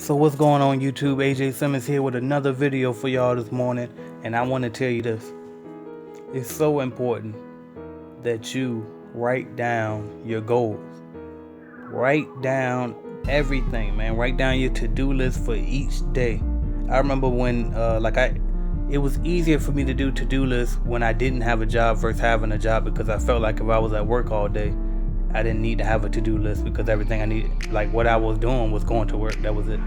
So what's going on YouTube? AJ Simmons here with another video for y'all this morning, and I want to tell you this. It's so important that you write down your goals. Write down everything, man. Write down your to-do list for each day. I remember when it was easier for me to do to-do lists when I didn't have a job versus having a job, because I felt like if I was at work all day, I didn't need to have a to-do list because everything I needed, like what I was doing, was going to work. That was it.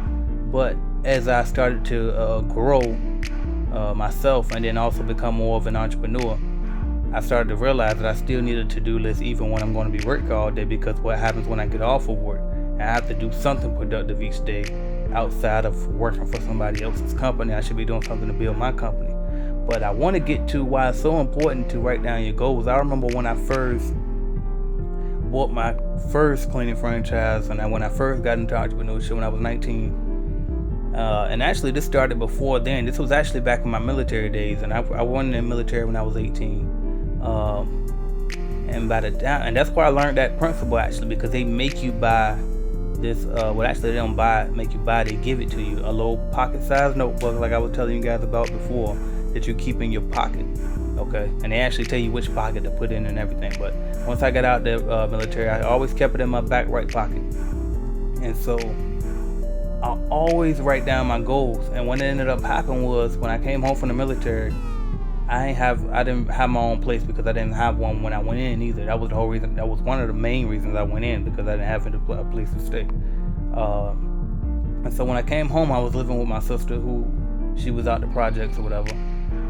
But as I started to grow myself and then also become more of an entrepreneur, I started to realize that I still need a to-do list even when I'm going to be working all day, because what happens when I get off of work, I have to do something productive each day outside of working for somebody else's company. I should be doing something to build my company. But I want to get to why it's so important to write down your goals. I remember when I first bought my first cleaning franchise, and when I first got into entrepreneurship when I was 19. And actually this started before then. This was actually back in my military days, and I went in the military when I was 18. And by the time, and that's where I learned that principle, actually, because they make you buy this they don't make you buy, they give it to you, a little pocket sized notebook, like I was telling you guys about before, that you keep in your pocket. Okay, and they actually tell you which pocket to put in and everything. But once I got out the military, I always kept it in my back right pocket, and so I always write down my goals. And what ended up happening was, when I came home from the military, I didn't have my own place, because I didn't have one when I went in either. That was the whole reason. That was one of the main reasons I went in, because I didn't have a place to stay. And so when I came home, I was living with my sister, who she was out the projects or whatever.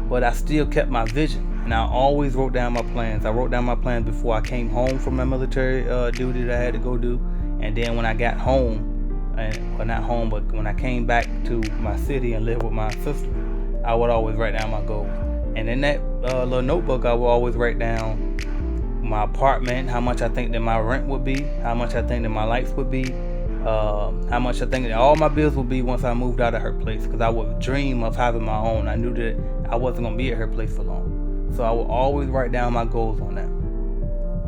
But I still kept my vision, and I always wrote down my plans. I wrote down my plans before I came home from my military duty that I had to go do, and then when I got home, not home, but when I came back to my city and lived with my sister, I would always write down my goals. And in that little notebook, I would always write down my apartment, how much I think that my rent would be, how much I think that my lights would be, how much I think that all my bills would be once I moved out of her place, because I would dream of having my own. I knew that I wasn't going to be at her place for long. So I would always write down my goals on that.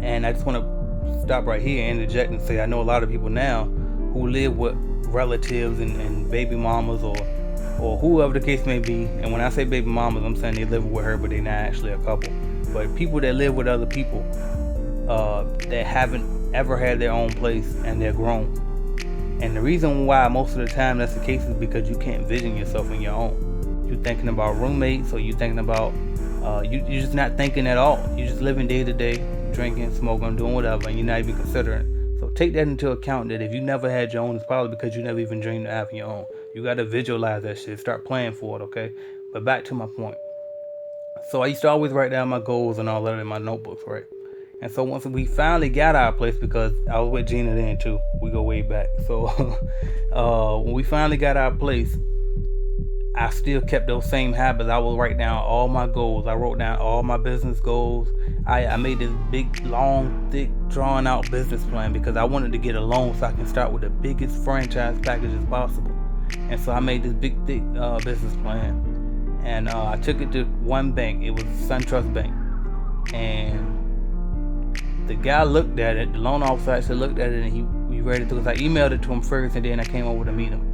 And I just want to stop right here and interject and say, I know a lot of people now who live with relatives and baby mamas or whoever the case may be. And when I say baby mamas, I'm saying they live with her, but they're not actually a couple. But people that live with other people that haven't ever had their own place, and they're grown. And the reason why most of the time that's the case is because you can't vision yourself in your own. You're thinking about roommates, or you're thinking about you're just not thinking at all. You're just living day to day, drinking, smoking, doing whatever, and you're not even considering. So take that into account, that if you never had your own, it's probably because you never even dreamed of having your own. You got to visualize that shit. Start planning for it, okay? But back to my point. So I used to always write down my goals and all that in my notebooks, right? And so once we finally got our place, because I was with Gina then too. We go way back. So when we finally got our place, I still kept those same habits. I would write down all my goals. I wrote down all my business goals. I made this big, long, thick, drawn out business plan, because I wanted to get a loan so I can start with the biggest franchise package as possible. And so I made this big, thick business plan, and I took it to one bank. It was SunTrust Bank, and the guy looked at it. The loan officer actually looked at it, and he read it through. I emailed it to him first, and then I came over to meet him.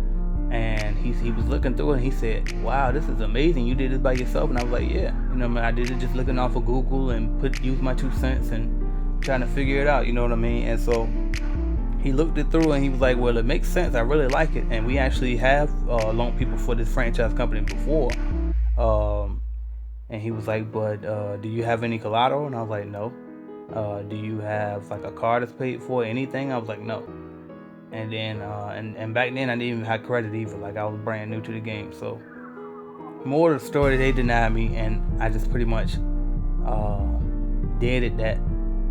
And he was looking through it, and he said, "Wow, this is amazing. You did this by yourself?" And I was like, "Yeah, I did it just looking off of Google and used my 2 cents and trying to figure it out." You know what I mean? And so he looked it through, and he was like, "Well, it makes sense. I really like it." And we actually have loaned people for this franchise company before. And he was like, "But do you have any collateral?" And I was like, "No." "Do you have like a car that's paid for, anything?" I was like, "No." And then and back then I didn't even have credit either. Like, I was brand new to the game. So more of the story, they denied me, and I just pretty much deaded that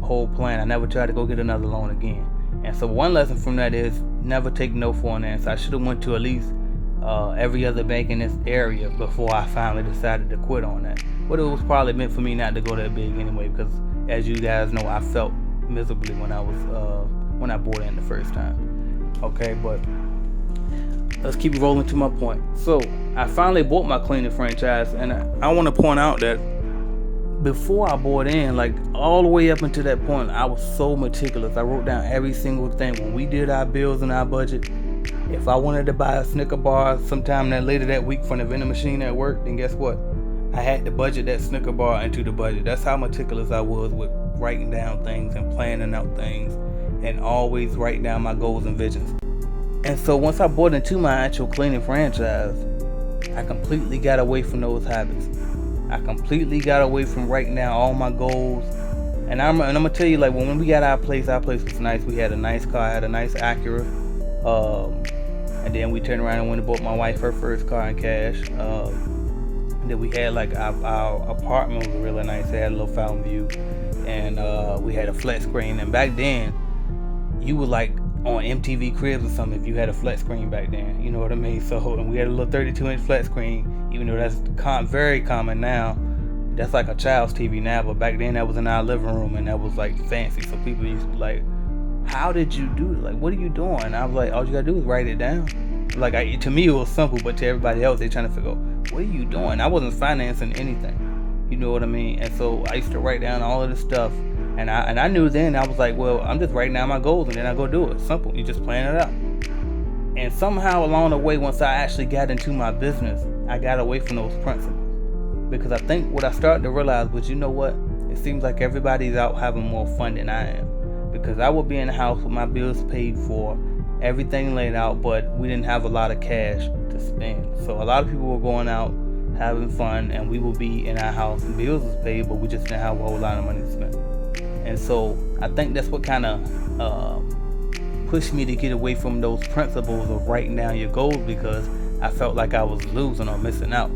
whole plan. I never tried to go get another loan again. And so one lesson from that is never take no for an answer. I should have went to at least every other bank in this area before I finally decided to quit on that. But it was probably meant for me not to go that big anyway, because as you guys know, I felt miserably when I bought in the first time. Okay, but let's keep rolling to my point. So I finally bought my cleaning franchise, and I want to point out that before I bought in, like all the way up until that point, I was so meticulous. I wrote down every single thing. When we did our bills and our budget, If I wanted to buy a Snicker bar sometime later that week from the vending machine at work, then guess what? I had to budget that Snicker bar into the budget. That's how meticulous I was with writing down things and planning out things, and always writing down my goals and visions. And so once I bought into my actual cleaning franchise, I completely got away from those habits. I completely got away from writing down all my goals. And I'm gonna tell you, like, when we got our place was nice. We had a nice car, I had a nice Acura. And then we turned around and went and bought my wife her first car in cash. And then we had, like, our apartment was really nice. It had a little fountain view. And we had a flat screen. And back then, you were like on MTV Cribs or something if you had a flat screen back then. You know what I mean? So, and we had a little 32-inch flat screen, even though that's very common now. That's like a child's TV now, but back then that was in our living room and that was like fancy. So people used to be like, how did you do it? Like, what are you doing? And I was like, all you gotta do is write it down. Like, to me it was simple, but to everybody else, they trying to figure out, what are you doing? I wasn't financing anything. You know what I mean? And so I used to write down all of this stuff. And I knew then, I was like, well, I'm just writing down my goals and then I go do it. Simple. You just plan it out. And somehow along the way, once I actually got into my business, I got away from those principles. Because I think what I started to realize was, you know what? It seems like everybody's out having more fun than I am. Because I would be in the house with my bills paid for, everything laid out, but we didn't have a lot of cash to spend. So a lot of people were going out having fun, and we would be in our house and bills was paid, but we just didn't have a whole lot of money to spend. And so I think that's what kind of pushed me to get away from those principles of writing down your goals, because I felt like I was losing or missing out.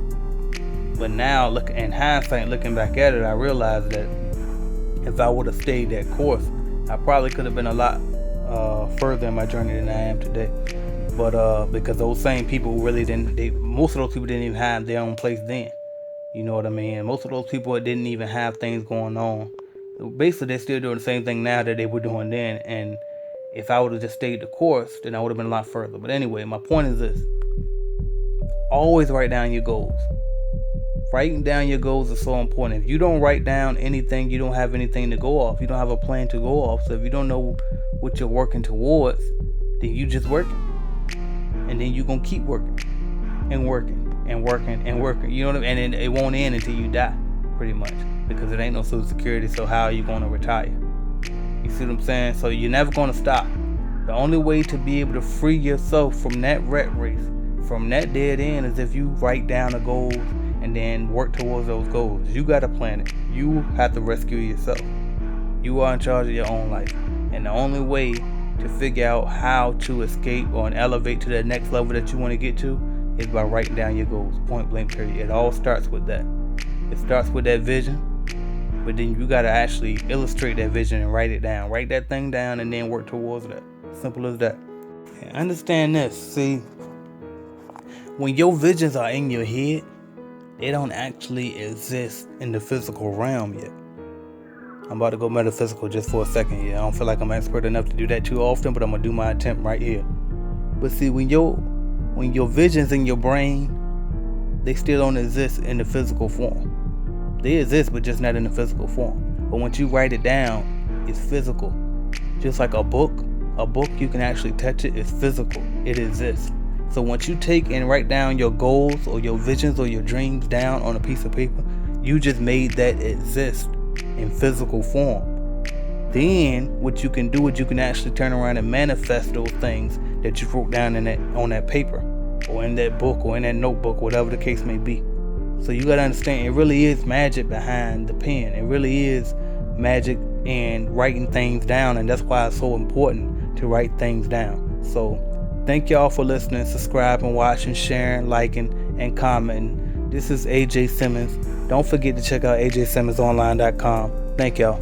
But now, in hindsight, looking back at it, I realized that if I would have stayed that course, I probably could have been a lot further in my journey than I am today. But because those same people really most of those people didn't even have their own place then. You know what I mean? Most of those people didn't even have things going on. Basically, they're still doing the same thing now that they were doing then. And if I would have just stayed the course, then I would have been a lot further. But anyway, my point is this. Always write down your goals. Writing down your goals is so important. If you don't write down anything, you don't have anything to go off. You don't have a plan to go off. So if you don't know what you're working towards, then you just working. And then you're going to keep working and working and working and working. You know what I mean? And it won't end until you die, pretty much. Because it ain't no Social Security, so how are you going to retire? You see what I'm saying? So you're never going to stop. The only way to be able to free yourself from that rat race, from that dead end, is if you write down the goals and then work towards those goals. You got to plan it. You have to rescue yourself. You are in charge of your own life. And the only way to figure out how to escape or elevate to the next level that you want to get to is by writing down your goals. Point blank, period. It all starts with that. It starts with that vision, but then you got to actually illustrate that vision and write it down. Write that thing down and then work towards that. Simple as that. And understand this. See, when your visions are in your head, they don't actually exist in the physical realm yet. I'm about to go metaphysical just for a second here. I don't feel like I'm expert enough to do that too often, but I'm going to do my attempt right here. But see, when your vision's in your brain, they still don't exist in the physical form. They exist, but just not in the physical form. But once you write it down, it's physical. Just like a book, you can actually touch it. It's physical. It exists. So once you take and write down your goals or your visions or your dreams down on a piece of paper, you just made that exist in physical form. Then what you can do is you can actually turn around and manifest those things that you wrote down on that paper or in that book or in that notebook, whatever the case may be. So you gotta understand, it really is magic behind the pen. It really is magic in writing things down, and that's why it's so important to write things down. So thank y'all for listening, subscribing, watching, sharing, liking, and commenting. This is AJ Simmons. Don't forget to check out ajsimmonsonline.com. Thank y'all.